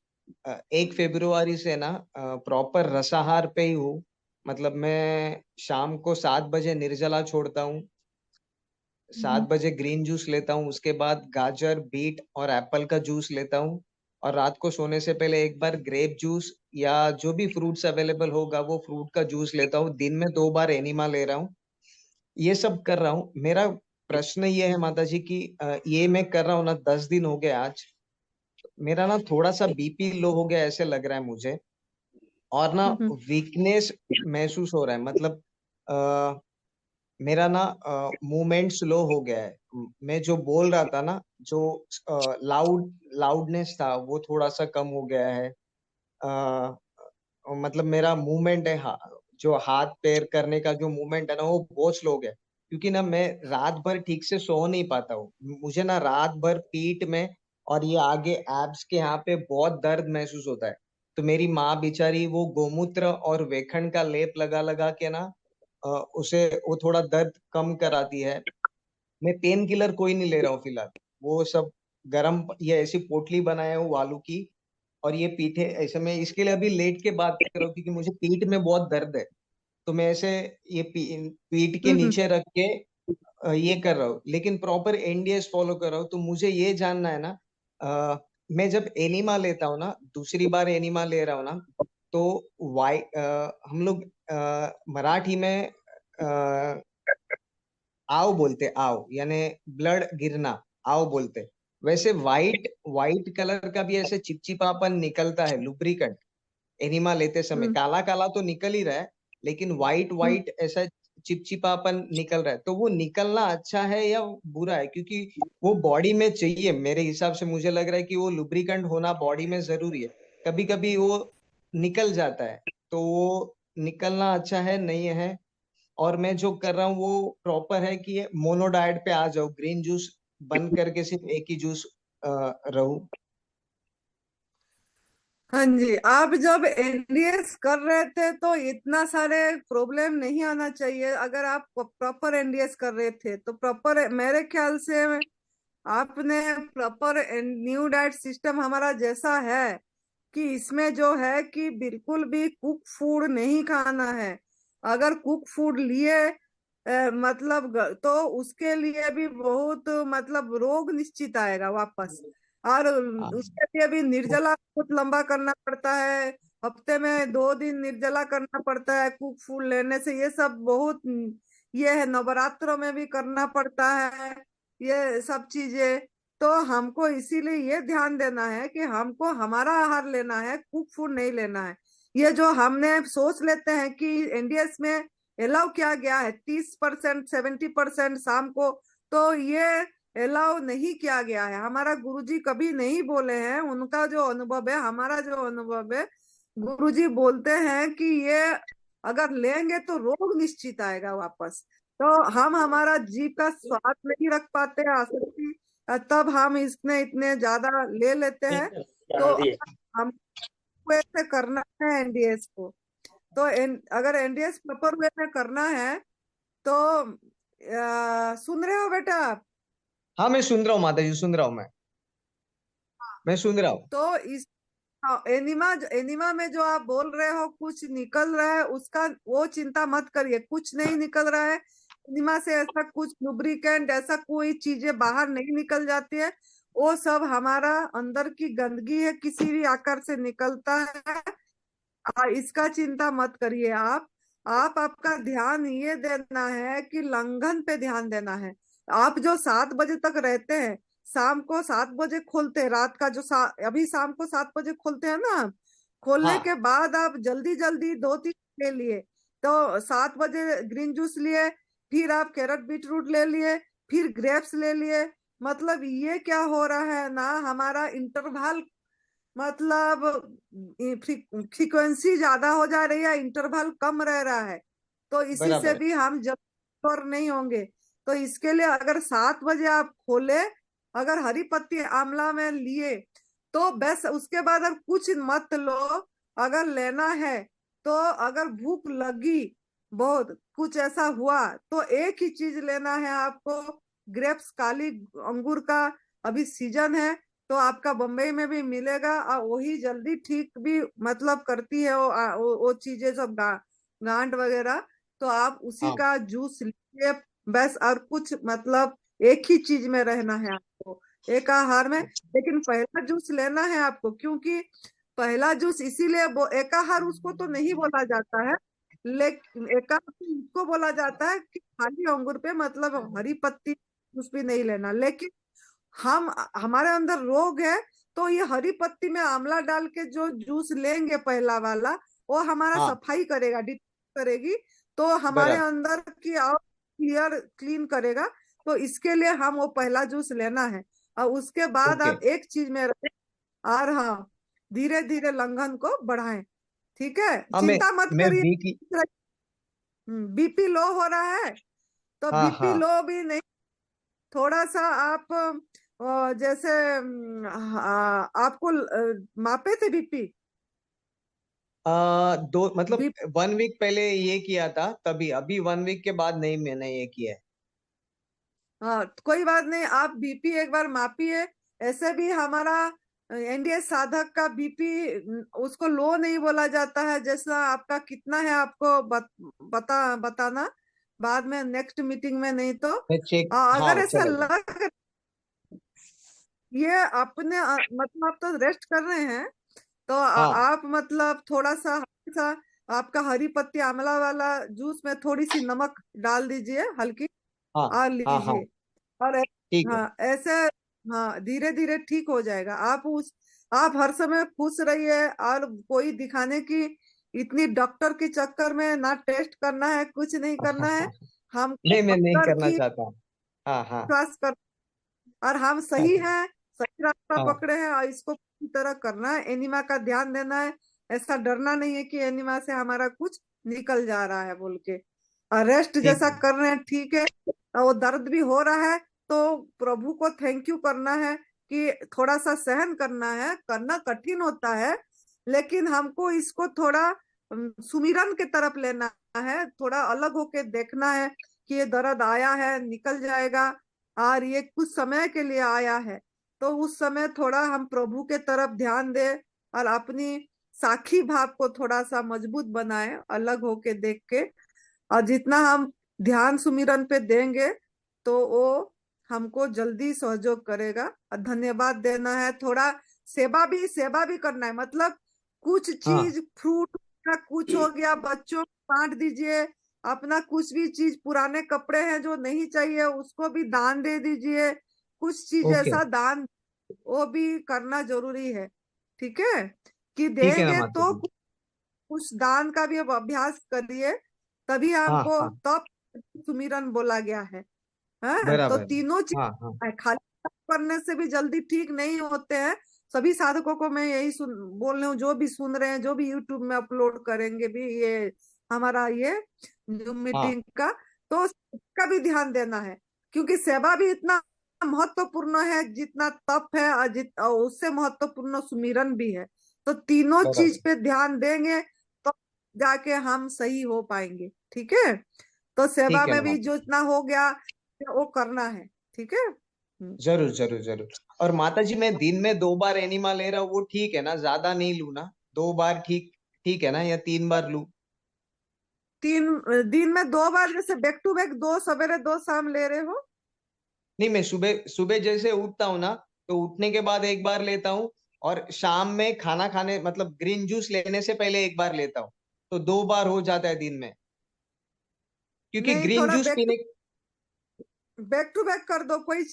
Speaker 5: 1 फरवरी से ना प्रॉपर रसाहार पे ही हूँ। मतलब मैं शाम को 7 बजे निर्जला छोड़ता हूँ, 7 बजे ग्रीन जूस लेता हूँ, उसके बाद गाजर बीट और एप्पल का जूस लेता हूँ, और रात को सोने से पहले एक बार ग्रेप जूस या जो भी फ्रूट्स अवेलेबल होगा वो फ्रूट का जूस लेता हूँ। दिन में 2 बार एनिमा ले रहा हूँ। ये सब कर रहा हूँ। मेरा प्रश्न ये है माता जी कि ये मैं कर रहा हूँ ना, 10 दिन हो गए आज। मेरा ना थोड़ा सा बीपी लो हो गया ऐसे लग रहा है मुझे, और ना
Speaker 4: हम्म।
Speaker 5: वीकनेस महसूस हो रहा है। मतलब आ, मेरा ना मूवमेंट स्लो हो गया है। मैं जो बोल रहा था ना, जो लाउडनेस था वो थोड़ा सा कम हो गया है। मतलब मेरा मूवमेंट है, जो हाथ पैर करने का जो मूवमेंट है ना वो बहुत स्लो हो गया है। क्योंकि ना मैं रात भर ठीक से सो नहीं पाता हूँ। मुझे ना रात भर पीठ में और ये आगे एब्स के यहाँ पे बहुत दर्द महसूस होता है। तो मेरी माँ बेचारी वो गोमूत्र और वेखन का लेप लगा लगा के ना उसे वो थोड़ा दर्द कम कराती है। मैं पेन किलर कोई नहीं ले रहा हूँ फिलहाल। वो सब गरम ये ऐसी पोटली बनाया हूँ आलू की, और ये पीठे ऐसे मैं इसके लिए अभी लेट के बात कर रहा हूँ क्योंकि मुझे पीठ में बहुत दर्द है। तो मैं ऐसे ये पीठ के
Speaker 4: हम्म।
Speaker 5: नीचे रख के ये कर रहा हूँ, लेकिन प्रॉपर एनडीएस फॉलो कर रहा हूँ। तो मुझे ये जानना है ना, मैं जब एनिमा लेता हूँ ना, दूसरी बार एनिमा ले रहा हूँ ना, तो हम लोग मराठी में आव बोलते, आव यानी ब्लड गिरना, आव बोलते। वैसे वाइट वाइट कलर का भी ऐसे चिपचिपापन निकलता है लुब्रिकेंट एनिमा लेते समय।
Speaker 4: हम्म।
Speaker 5: काला काला तो निकल ही रहा है, लेकिन वाइट
Speaker 4: हम्म।
Speaker 5: वाइट ऐसा चिपचिपापन निकल रहा है। तो वो निकलना अच्छा है या बुरा है? क्योंकि वो बॉडी में चाहिए मेरे हिसाब से। मुझे लग रहा है कि वो लुब्रिकेंट होना बॉडी में जरूरी है। कभी कभी वो निकल जाता है, तो वो निकलना अच्छा है नहीं है? और मैं जो कर रहा हूँ वो प्रॉपर है कि मोनो डाइट पे आ जाओ, ग्रीन जूस बंद करके सिर्फ एक ही जूस रहूं?
Speaker 4: हाँ जी, आप जब एनडीएस कर रहे थे तो इतना सारे प्रॉब्लम नहीं आना चाहिए। अगर आप प्रॉपर एनडीएस कर रहे थे तो प्रॉपर, मेरे ख्याल से आपने प्रॉपर न्यू डाइट सिस्टम हमारा जैसा है कि इसमें जो है कि बिल्कुल भी कुक फूड नहीं खाना है। अगर कुक फूड लिए मतलब तो उसके लिए भी बहुत मतलब रोग निश्चित आएगा वापस। और
Speaker 5: हाँ,
Speaker 4: उसके लिए भी निर्जला बहुत लंबा करना पड़ता है। हफ्ते में 2 दिन निर्जला करना पड़ता है कुक फूड लेने से। ये सब बहुत ये है, नवरात्रों में भी करना पड़ता है ये सब चीजें। तो हमको इसीलिए ये ध्यान देना है कि हमको हमारा आहार लेना है, कुक फूड नहीं लेना है। ये जो हमने सोच लेते हैं कि एनडीएस में अलाउ किया गया है 30%, 70% शाम को, तो ये अलाउ नहीं किया गया है। हमारा गुरुजी कभी नहीं बोले हैं, उनका जो अनुभव है, हमारा जो अनुभव है, गुरुजी बोलते हैं कि ये अगर लेंगे तो रोग निश्चित आएगा वापस। तो हम हमारा जीव का स्वाद नहीं रख पाते आसक्ति, तब हम इसमें इतने ज्यादा ले लेते हैं। तो हमको ऐसे करना है एनडीएस को, तो अगर एनडीएस प्रॉपर वे में करना है तो सुन रहे हो बेटा आप?
Speaker 5: हाँ, मैं सुन रहा हूँ माता जी, सुन रहा हूँ मैं सुन रहा हूँ।
Speaker 4: तो इस एनिमा, एनिमा में जो आप बोल रहे हो कुछ निकल रहा है, उसका वो चिंता मत करिए, कुछ नहीं निकल रहा है। एनिमा से ऐसा कुछ लुब्रिकेंट ऐसा कोई चीजें बाहर नहीं निकल जाती है। वो सब हमारा अंदर की गंदगी है, किसी भी आकार से निकलता है। इसका चिंता मत करिए आप आपका ध्यान ये देना है कि लंघन पे ध्यान देना है। आप जो 7 बजे तक रहते हैं, शाम को 7 बजे खोलते हैं, रात का जो अभी शाम को 7 बजे खोलते हैं ना, खोलने के
Speaker 5: हाँ,
Speaker 4: बाद आप जल्दी जल्दी 2-3 ले लिए, तो 7 बजे ग्रीन जूस लिए, फिर आप कैरेट बीट रूट ले लिए, फिर ग्रेप्स ले लिए। मतलब ये क्या हो रहा है ना, हमारा इंटरवल मतलब फ्रीक्वेंसी ज्यादा हो जा रही है, इंटरवल कम रह रहा है। तो इसी से
Speaker 5: बराबर है।
Speaker 4: भी हम जल्दी और नहीं होंगे। तो इसके लिए अगर 7 बजे आप खोले अगर हरी पत्ती आंवला में लिए तो बस, उसके बाद अब कुछ मत लो। अगर लेना है तो अगर भूख लगी बहुत, कुछ ऐसा हुआ, तो एक ही चीज लेना है आपको, ग्रेप्स, काली अंगूर का अभी सीजन है, तो आपका बम्बई में भी मिलेगा, और वही जल्दी ठीक भी मतलब करती है वो चीजें सब, गांठ वगैरह। तो आप उसी
Speaker 5: हाँ
Speaker 4: का जूस लीजिए बस, और कुछ मतलब एक ही चीज में रहना है आपको, एक आहार में। लेकिन पहला जूस लेना है आपको, क्योंकि पहला जूस इसीलिए एकाहार उसको तो नहीं बोला जाता है, लेकिन एकाहार उसको बोला जाता है कि खाली अंगूर पे मतलब हरी पत्ती जूस भी नहीं लेना। लेकिन हम हमारे अंदर रोग है, तो ये हरी पत्ती में आंवला डाल के जो जूस लेंगे पहला वाला, वो हमारा
Speaker 5: हाँ
Speaker 4: सफाई करेगा, डिटॉक्स करेगी, तो हमारे
Speaker 5: बराबर।
Speaker 4: अंदर की और क्लीन करेगा। तो इसके लिए हम वो पहला जूस लेना है, और उसके बाद
Speaker 5: ओके।
Speaker 4: आप एक चीज में रहे, और हाँ, धीरे धीरे लंघन को बढ़ाएं। ठीक है,
Speaker 5: हाँ
Speaker 4: चिंता मत
Speaker 5: मैं
Speaker 4: करिए।
Speaker 5: वीकली।
Speaker 4: बीपी लो हो रहा है तो
Speaker 5: हाँ
Speaker 4: बीपी
Speaker 5: हाँ।
Speaker 4: लो भी नहीं, थोड़ा सा आप जैसे आपको मापे थे बीपी?
Speaker 5: दो मतलब
Speaker 4: बी
Speaker 5: 1 वीक पहले ये किया था तभी, अभी 1 वीक के बाद नहीं मैंने ये किया है।
Speaker 4: हाँ, तो कोई बात नहीं, आप बीपी एक बार मापिए। ऐसे भी हमारा एनडीए साधक का बीपी उसको लो नहीं बोला जाता है, जैसा आपका कितना है आपको बताना बाद में नेक्स्ट मीटिंग में, नहीं तो
Speaker 5: मैं चेक, हाँ
Speaker 4: अगर ऐसा
Speaker 5: चलेगा।
Speaker 4: लग, ये अपने मतलब आप तो रेस्ट कर रहे हैं, तो
Speaker 5: हाँ
Speaker 4: आप मतलब थोड़ा सा सा आपका हरी पत्ती आंवला वाला जूस में थोड़ी सी नमक डाल दीजिए हल्की,
Speaker 5: हाँ
Speaker 4: और
Speaker 5: हाँ हाँ।
Speaker 4: लीजिए। और
Speaker 5: ठीक है।
Speaker 4: हाँ ऐसे, हाँ धीरे धीरे ठीक हो जाएगा। आप हर समय खुश रहिए, और कोई दिखाने की इतनी डॉक्टर के चक्कर में ना टेस्ट करना है, कुछ नहीं करना है। हमको
Speaker 5: नहीं मैं नहीं
Speaker 4: डॉक्टर
Speaker 5: करना
Speaker 4: की
Speaker 5: चाहता। हाँ हाँ
Speaker 4: विश्वास कर, और हम सही हैं, सही रास्ता
Speaker 5: हाँ।
Speaker 4: पकड़े हैं, और इसको पूरी तरह करना है, एनिमा का ध्यान देना है। ऐसा डरना नहीं है कि एनिमा से हमारा कुछ निकल जा रहा है बोल के, और रेस्ट
Speaker 5: ठीक
Speaker 4: जैसा
Speaker 5: है।
Speaker 4: कर रहे हैं ठीक है। और वो दर्द भी हो रहा है, तो प्रभु को थैंक यू करना है, कि थोड़ा सा सहन करना है, करना कठिन होता है, लेकिन हमको इसको थोड़ा सुमिरन के तरफ लेना है, थोड़ा अलग होके देखना है कि ये दर्द आया है, निकल जाएगा, और ये कुछ समय के लिए आया है। तो उस समय थोड़ा हम प्रभु के तरफ ध्यान दें, और अपनी साखी भाव को थोड़ा सा मजबूत बनाए, अलग होके देख के। और जितना हम ध्यान सुमिरन पे देंगे, तो वो हमको जल्दी सहयोग करेगा। और धन्यवाद देना है, थोड़ा सेवा भी करना है, मतलब कुछ
Speaker 5: हाँ
Speaker 4: चीज फ्रूट का कुछ हो गया बच्चों को बांट दीजिए, अपना कुछ भी चीज, पुराने कपड़े हैं जो नहीं चाहिए उसको भी दान दे दीजिए, कुछ चीज
Speaker 5: ओके।
Speaker 4: ऐसा दान वो भी करना जरूरी है। ठीक है, कि
Speaker 5: ठीक है ना
Speaker 4: देंगे
Speaker 5: माता
Speaker 4: तो
Speaker 5: जी।
Speaker 4: कुछ दान का भी अब अभ्यास करिए, तभी
Speaker 5: हाँ
Speaker 4: हमको
Speaker 5: हाँ
Speaker 4: तप सुमिरन बोला गया है। हाँ, तो
Speaker 5: बराबर।
Speaker 4: तीनों चीज
Speaker 5: हाँ हाँ
Speaker 4: खाली तप करने से भी जल्दी ठीक नहीं होते हैं। सभी साधकों को मैं यही बोल रही हूँ, जो भी सुन रहे हैं, जो भी यूट्यूब में अपलोड करेंगे भी ये हमारा ये जूम
Speaker 5: हाँ।
Speaker 4: मीटिंग का, तो इसका भी ध्यान देना है, क्योंकि सेवा भी इतना महत्वपूर्ण है जितना तप है, और उससे महत्वपूर्ण सुमिरन भी है। तो तीनों चीज
Speaker 5: बराबर।
Speaker 4: पे ध्यान देंगे तो जाके हम सही हो पाएंगे। ठीक है, तो सेवा
Speaker 5: ठीक है
Speaker 4: में
Speaker 5: ना
Speaker 4: भी
Speaker 5: माता
Speaker 4: जो
Speaker 5: जी।
Speaker 4: इतना हो गया वो करना है। ठीक है।
Speaker 5: जरूर जरूर जरूर। और माता जी मैं दिन में 2 बार एनिमा ले रहा हूँ, वो ठीक है ना? ज्यादा नहीं लूँ ना? 2 बार ठीक, ठीक है ना? या 3 बार लूँ?
Speaker 4: तीन दिन में 2 बार, जैसे बैक टू बैक, 2 सवेरे 2 शाम ले रहे हो?
Speaker 5: नहीं, मैं सुबह सुबह जैसे उठता हूँ ना, तो उठने के बाद 1 बार लेता हूँ, और शाम में खाना खाने मतलब ग्रीन जूस लेने से पहले 1 बार लेता हूँ। तो 2 बार हो जाता है दिन में, क्योंकि
Speaker 4: नहीं,
Speaker 5: ग्रीन
Speaker 4: थोड़ा
Speaker 5: जूस पीने।
Speaker 4: बैक टू बैक कर दो, कोई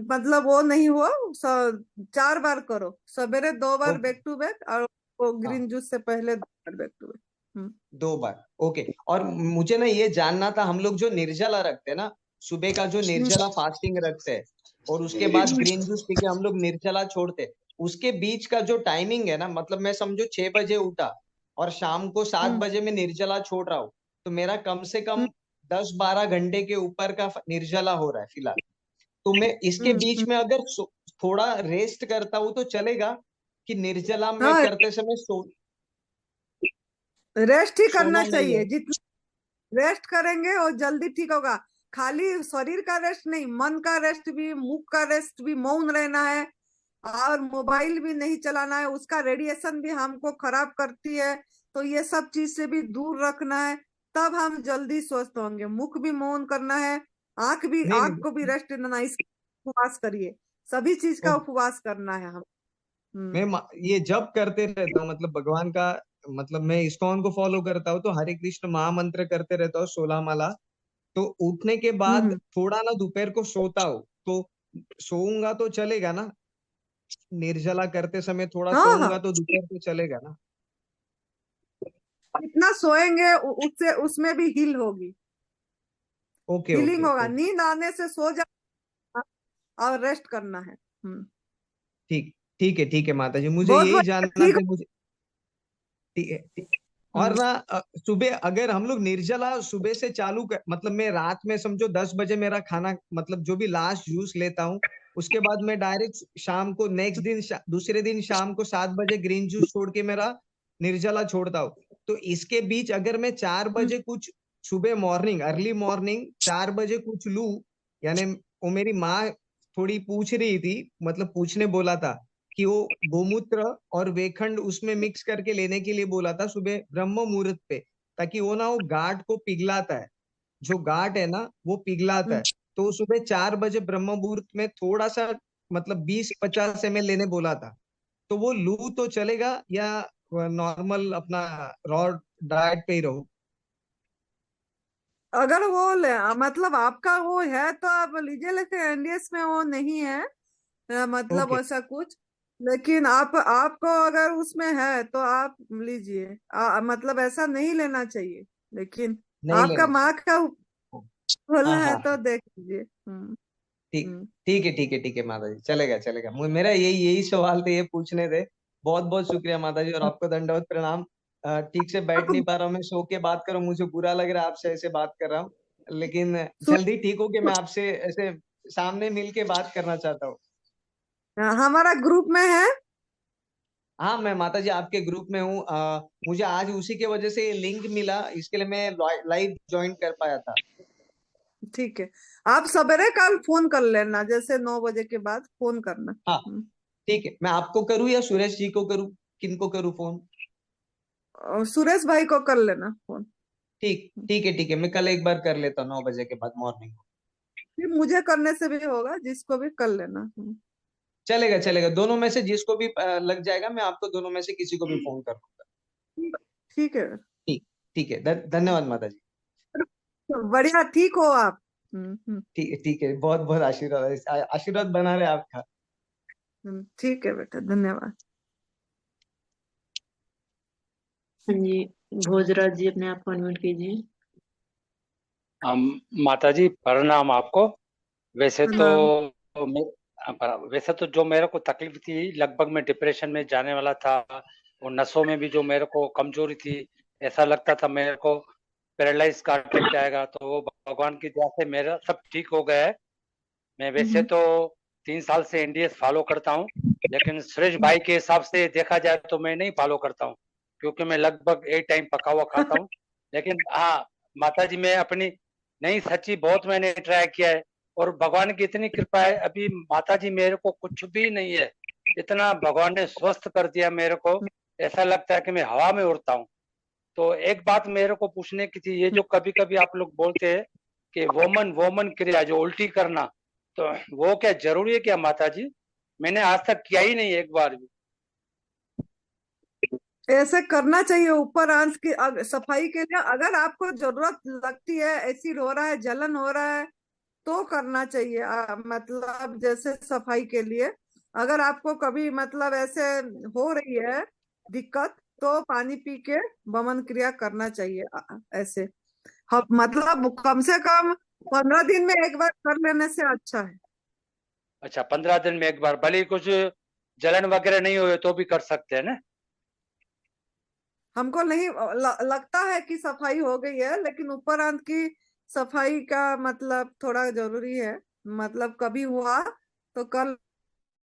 Speaker 4: मतलब वो नहीं हो, 4 बार करो, सवेरे 2 बार
Speaker 5: ओके।
Speaker 4: बैक टू बैक, और वो
Speaker 5: हाँ
Speaker 4: ग्रीन जूस से पहले 2 बार बैक टू बैक।
Speaker 5: 2 बार। ओके। और मुझे ना ये जानना था, हम लोग जो निर्जला रखते हैं ना, सुबह का जो निर्जला फास्टिंग रखते हैं, और उसके बाद ग्रीन जूस पी के हम लोग निर्जला छोड़ते हैं, उसके बीच का जो टाइमिंग है ना, मतलब मैं समझो 6 बजे उठा और शाम को 7 बजे में निर्जला छोड़ रहा हूँ, तो मेरा कम से कम 10-12 घंटे के ऊपर का निर्जला हो रहा है फिलहाल। तो मैं इसके बीच
Speaker 4: हम्म।
Speaker 5: में अगर थोड़ा रेस्ट करता हूँ तो चलेगा, कि निर्जला में
Speaker 4: हाँ,
Speaker 5: करते समय
Speaker 4: रेस्ट ही करना
Speaker 5: सोना नहीं
Speaker 4: चाहिए।
Speaker 5: है।
Speaker 4: जितना रेस्ट करेंगे वो जल्दी ठीक होगा। खाली शरीर का रेस्ट नहीं, मन का रेस्ट भी, मुख का रेस्ट भी, मौन रहना है। और मोबाइल भी नहीं चलाना है, उसका रेडिएशन भी हमको खराब करती है। तो ये सब चीज से भी दूर रखना है, तब हम जल्दी स्वस्थ होंगे। मुख भी मौन करना है,
Speaker 5: नहीं
Speaker 4: आंख को भी
Speaker 5: नहीं,
Speaker 4: रेस्ट देना है। इसका उपवास करिए, सभी चीज का
Speaker 5: ओके।
Speaker 4: उपवास करना है हम।
Speaker 5: मैं
Speaker 4: हम्म।
Speaker 5: ये जब करते रहता हूँ, मतलब भगवान का, मतलब मैं इस्कॉन को फॉलो करता हूँ, तो हरे कृष्ण महामंत्र करते रहता हूँ 16 माला। तो उठने के बाद
Speaker 4: हम्म।
Speaker 5: थोड़ा ना दोपहर को सोता हूँ, तो सोऊंगा तो चलेगा ना, निर्जला करते समय थोड़ा
Speaker 4: हाँ हाँ,
Speaker 5: सोऊंगा तो दोपहर को चलेगा ना।
Speaker 4: जितना सोएंगे उससे उसमें भी हील होगी,
Speaker 5: ओके
Speaker 4: हीलिंग
Speaker 5: ओके
Speaker 4: होगा।
Speaker 5: ओके।
Speaker 4: नींद आने से सो जाना और रेस्ट करना है।
Speaker 5: ठीक ठीक है माता जी, मुझे
Speaker 4: बहुत
Speaker 5: यही
Speaker 4: बढ़िया,
Speaker 5: जानना
Speaker 4: ठीक।
Speaker 5: था मुझे। ठीक है और
Speaker 4: हम्म।
Speaker 5: ना सुबह अगर हम लोग निर्जला सुबह से चालू कर, मतलब मैं रात में समझो 10 बजे मेरा खाना, मतलब जो भी लास्ट जूस लेता हूँ, उसके बाद मैं डायरेक्ट शाम को नेक्स्ट दिन दूसरे दिन शाम को 7 बजे ग्रीन जूस छोड़ के मेरा निर्जला छोड़ता हूँ। तो इसके बीच अगर मैं 4 बजे कुछ, सुबह मॉर्निंग अर्ली मॉर्निंग 4 बजे कुछ लूँ, यानी वो मेरी माँ थोड़ी पूछ रही थी, मतलब पूछने बोला था कि वो गोमूत्र और वेखंड उसमें मिक्स करके लेने के लिए बोला था सुबह ब्रह्म मुहूर्त पे, ताकि वो ना वो गाठ को पिघलाता है, जो गाठ है ना वो पिघलाता है। तो सुबह 4 बजे ब्रह्म मुहूर्त में थोड़ा सा, मतलब 20-50 ml लेने बोला था। तो वो लू तो चलेगा, या नॉर्मल अपना रॉ डाइट पे ही रहो?
Speaker 4: अगर वो मतलब आपका वो है तो आप लीजिए, लेकिन एनडीएस में वो नहीं है। मतलब
Speaker 5: ओके,
Speaker 4: ऐसा कुछ। लेकिन आपको अगर उसमें है तो आप लीजिए। मतलब ऐसा नहीं लेना चाहिए, लेकिन
Speaker 5: नहीं
Speaker 4: आपका
Speaker 5: लेना
Speaker 4: माँ
Speaker 5: चाहिए।
Speaker 4: का
Speaker 5: हाँ
Speaker 4: बोला है
Speaker 5: हाँ
Speaker 4: तो
Speaker 5: हाँ,
Speaker 4: देख लीजिए।
Speaker 5: ठीक
Speaker 4: हम्म।
Speaker 5: ठीक है माता जी, चलेगा चलेगा। मेरा यही यही सवाल थे, ये पूछने थे। बहुत बहुत शुक्रिया माता जी, और आपको दंडवत प्रणाम। ठीक से बैठ नहीं पा रहा हूँ, मैं सो के बात कर रहा हूँ, मुझे बुरा लग रहा है आपसे ऐसे बात कर रहा हूँ, लेकिन
Speaker 4: सु-
Speaker 5: जल्दी ठीक हो के मैं आपसे ऐसे सामने मिल के बात करना चाहता हूँ।
Speaker 4: हमारा ग्रुप में है।
Speaker 5: हाँ मैं माता जी आपके ग्रुप में हूँ। मुझे आज उसी के वजह से लिंक मिला, इसके लिए मैं लाइव ज्वाइन कर पाया था।
Speaker 4: ठीक है, आप सवेरे कल फोन कर लेना, जैसे 9 बजे के बाद फोन करना।
Speaker 5: हाँ ठीक है, मैं आपको करूँ या सुरेश जी को करूँ, किनको करूँ फोन?
Speaker 4: और सुरेश भाई को कर लेना फोन।
Speaker 5: ठीक है, मैं कल एक बार कर लेता हूँ 9 बजे के बाद मॉर्निंग को।
Speaker 4: फिर मुझे करने से भी होगा, जिसको भी कर लेना।
Speaker 5: चलेगा चलेगा, दोनों में से जिसको भी लग जाएगा, मैं आपको दोनों में से किसी को भी फोन कर लूंगा।
Speaker 4: ठीक है।
Speaker 5: ठीक ठीक है, धन्यवाद माता जी।
Speaker 4: बढ़िया, ठीक हो आप।
Speaker 5: ठीक है, बहुत बहुत आशीर्वाद, आशीर्वाद बना रहे आपका।
Speaker 4: ठीक है बेटा, धन्यवाद।
Speaker 2: हाँ जी, भोजराज जी अपने आप को अनम्यूट कीजिए।
Speaker 6: हम माता जी प्रणाम आपको। वैसे तो
Speaker 4: प्रणाम।
Speaker 6: वैसे तो जो मेरे को तकलीफ थी, लगभग मैं डिप्रेशन में जाने वाला था, और नसों में भी जो मेरे को कमजोरी थी, ऐसा लगता था मेरे को पैरालाइज का अटैक जाएगा। तो वो भगवान की दया से मेरा सब ठीक हो गया है। मैं वैसे तो 3 साल से एनडीएस फॉलो करता हूँ, लेकिन सुरेश भाई के हिसाब से देखा जाए तो मैं नहीं फॉलो करता हूँ, क्योंकि मैं लगभग एक टाइम पका हुआ खाता हूँ। लेकिन हाँ माता जी, मैं अपनी नहीं सच्ची बहुत मैंने ट्राई किया है, और भगवान की इतनी कृपा है, अभी माता जी मेरे को कुछ भी नहीं है। इतना भगवान ने स्वस्थ कर दिया मेरे को, ऐसा लगता है कि मैं हवा में उड़ता हूँ। तो एक बात मेरे को पूछने की थी, ये जो कभी कभी आप लोग बोलते हैं कि वोमन वोमन क्रिया, जो उल्टी करना, तो वो क्या जरूरी है क्या माता जी? मैंने आज तक किया ही नहीं एक बार भी।
Speaker 4: ऐसे करना चाहिए ऊपर आंच की सफाई के लिए। अगर आपको जरूरत लगती है, एसिड हो रहा है, जलन हो रहा है, तो करना चाहिए। मतलब जैसे सफाई के लिए। अगर आपको कभी मतलब ऐसे हो रही है दिक्कत, तो पानी पी के वमन क्रिया करना चाहिए। ऐसे मतलब कम से कम 15 दिन में एक बार कर लेने से अच्छा है।
Speaker 6: अच्छा, 15 दिन में एक बार, भले ही कुछ जलन वगैरह नहीं हुए तो भी कर सकते हैं ना?
Speaker 4: हमको नहीं लगता है कि सफाई हो गई है, लेकिन ऊपर अंत की सफाई का मतलब थोड़ा जरूरी है। मतलब कभी हुआ तो कर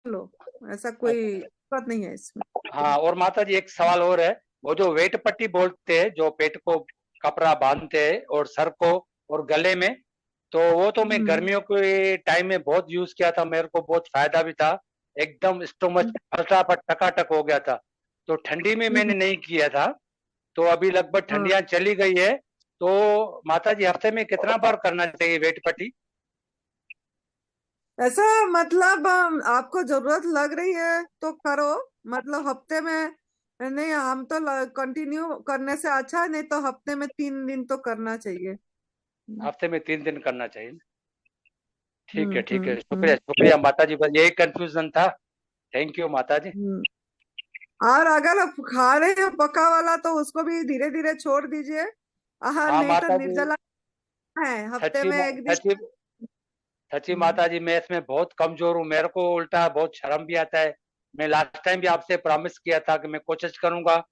Speaker 4: लो, ऐसा कोई दिक्कत नहीं है इसमें।
Speaker 6: हाँ, और माता जी एक सवाल और है, वो जो वेट पट्टी बोलते हैं, जो पेट को कपड़ा बांधते हैं और सर को और गले में, तो वो तो मैं गर्मियों के टाइम में बहुत यूज किया था, मेरे को बहुत फायदा भी था, एकदम स्टोमच फटाफट टकाटक हो गया था। तो ठंडी में मैंने नहीं किया था, तो अभी लगभग
Speaker 4: हाँ।
Speaker 6: ठंडियां चली गई है, तो माता जी हफ्ते में कितना बार करना चाहिए वेट पट्टी?
Speaker 4: ऐसा मतलब आपको जरूरत लग रही है तो करो, मतलब हफ्ते में नहीं, हम तो कंटिन्यू करने से अच्छा है, नहीं तो हफ्ते में 3 दिन तो करना चाहिए।
Speaker 6: हफ्ते में 3 दिन करना चाहिए। ठीक है, ठीक है,
Speaker 4: हम्म।
Speaker 6: शुक्रिया शुक्रिया माता जी, बस यही कंफ्यूजन था। थैंक यू माता जी।
Speaker 4: और अगर आप खा रहे हैं पका वाला तो उसको भी धीरे धीरे छोड़ दीजिए।
Speaker 6: हाँ
Speaker 4: नहीं तो
Speaker 6: माता जी,
Speaker 4: निर्जला है, हफ्ते
Speaker 6: सच्ची
Speaker 4: में एक दिन।
Speaker 6: सच्ची सच्ची माता जी, मैं इसमें बहुत कमजोर हूँ, मेरे को उल्टा बहुत शर्म भी आता है। मैं लास्ट टाइम भी आपसे प्रॉमिस किया था कि मैं कोशिश करूंगा,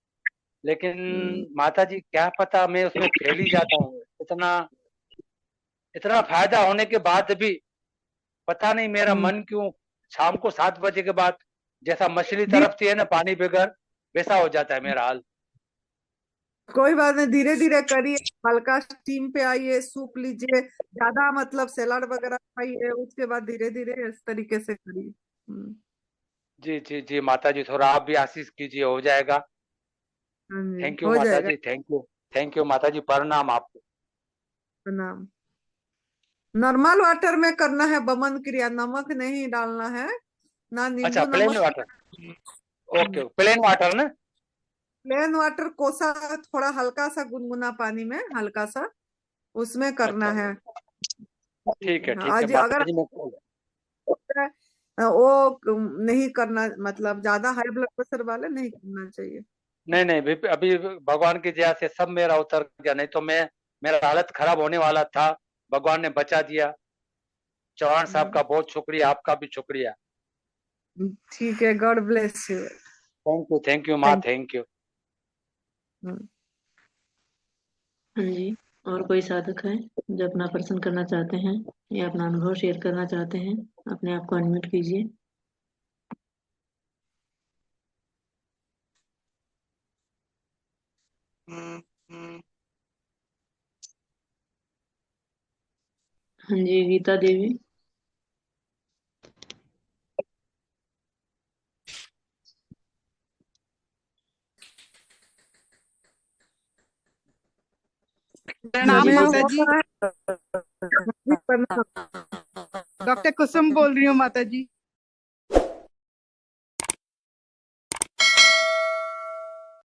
Speaker 6: लेकिन माता जी क्या पता मैं उसमें फेल ही जाता हूँ। इतना इतना फायदा होने के बाद भी पता नहीं मेरा मन क्यों शाम को 7 बजे के बाद जैसा मछली
Speaker 4: धी-
Speaker 6: तरफती है ना पानी बगैर, वैसा हो जाता है मेरा हाल।
Speaker 4: कोई बात नहीं, धीरे धीरे करिए, हल्का स्टीम पे आइए, सूप लीजिए, ज्यादा मतलब सैलाड वगैरह खाइए, उसके बाद धीरे धीरे इस तरीके से करिए।
Speaker 6: जी जी जी माता जी, थोड़ा आप भी आशीष कीजिए, हो जाएगा।
Speaker 4: हाँ जी,
Speaker 6: थैंक यू
Speaker 4: हो
Speaker 6: माता
Speaker 4: जाएगा।
Speaker 6: जी, थैंक यू माता जी, प्रणाम आपको।
Speaker 4: प्रणाम। नॉर्मल वाटर में करना है बमन क्रिया, नमक नहीं डालना है, ना
Speaker 6: अच्छा,
Speaker 4: नींबू
Speaker 6: प्लेन
Speaker 4: नमक।
Speaker 6: वाटर, ओके, प्लेन वाटर ना?
Speaker 4: प्लेन वाटर कोसा, थोड़ा हल्का सा गुनगुना पानी में, हल्का सा उसमें करना
Speaker 6: अच्छा,
Speaker 4: है।
Speaker 6: ठीक है
Speaker 4: आज अगर
Speaker 6: माता जी, मैं
Speaker 4: वो नहीं करना, मतलब ज्यादा हाई ब्लड प्रेशर वाले नहीं करना चाहिए।
Speaker 6: नहीं नहीं, अभी भगवान की दया से सब मेरा उतर गया, नहीं तो मेरा हालत खराब होने वाला था, भगवान ने बचा दिया। चौहान साहब का बहुत शुक्रिया, आपका भी शुक्रिया।
Speaker 4: ठीक है, God bless you.
Speaker 6: Thank you माँ,
Speaker 4: थैंक
Speaker 6: थैंक यू।
Speaker 4: यू।
Speaker 2: हाँ जी, और कोई साधक है जो अपना प्रश्न करना चाहते हैं या अपना अनुभव शेयर करना चाहते हैं? अपने आप को अनम्यूट कीजिए। हाँ जी, गीता देवी।
Speaker 7: प्रणाम
Speaker 4: मैं
Speaker 7: माता
Speaker 4: हो
Speaker 7: जी।
Speaker 4: रहा है। प्रणाम।
Speaker 7: डॉक्टर कुसुम बोल रही हूँ माता जी।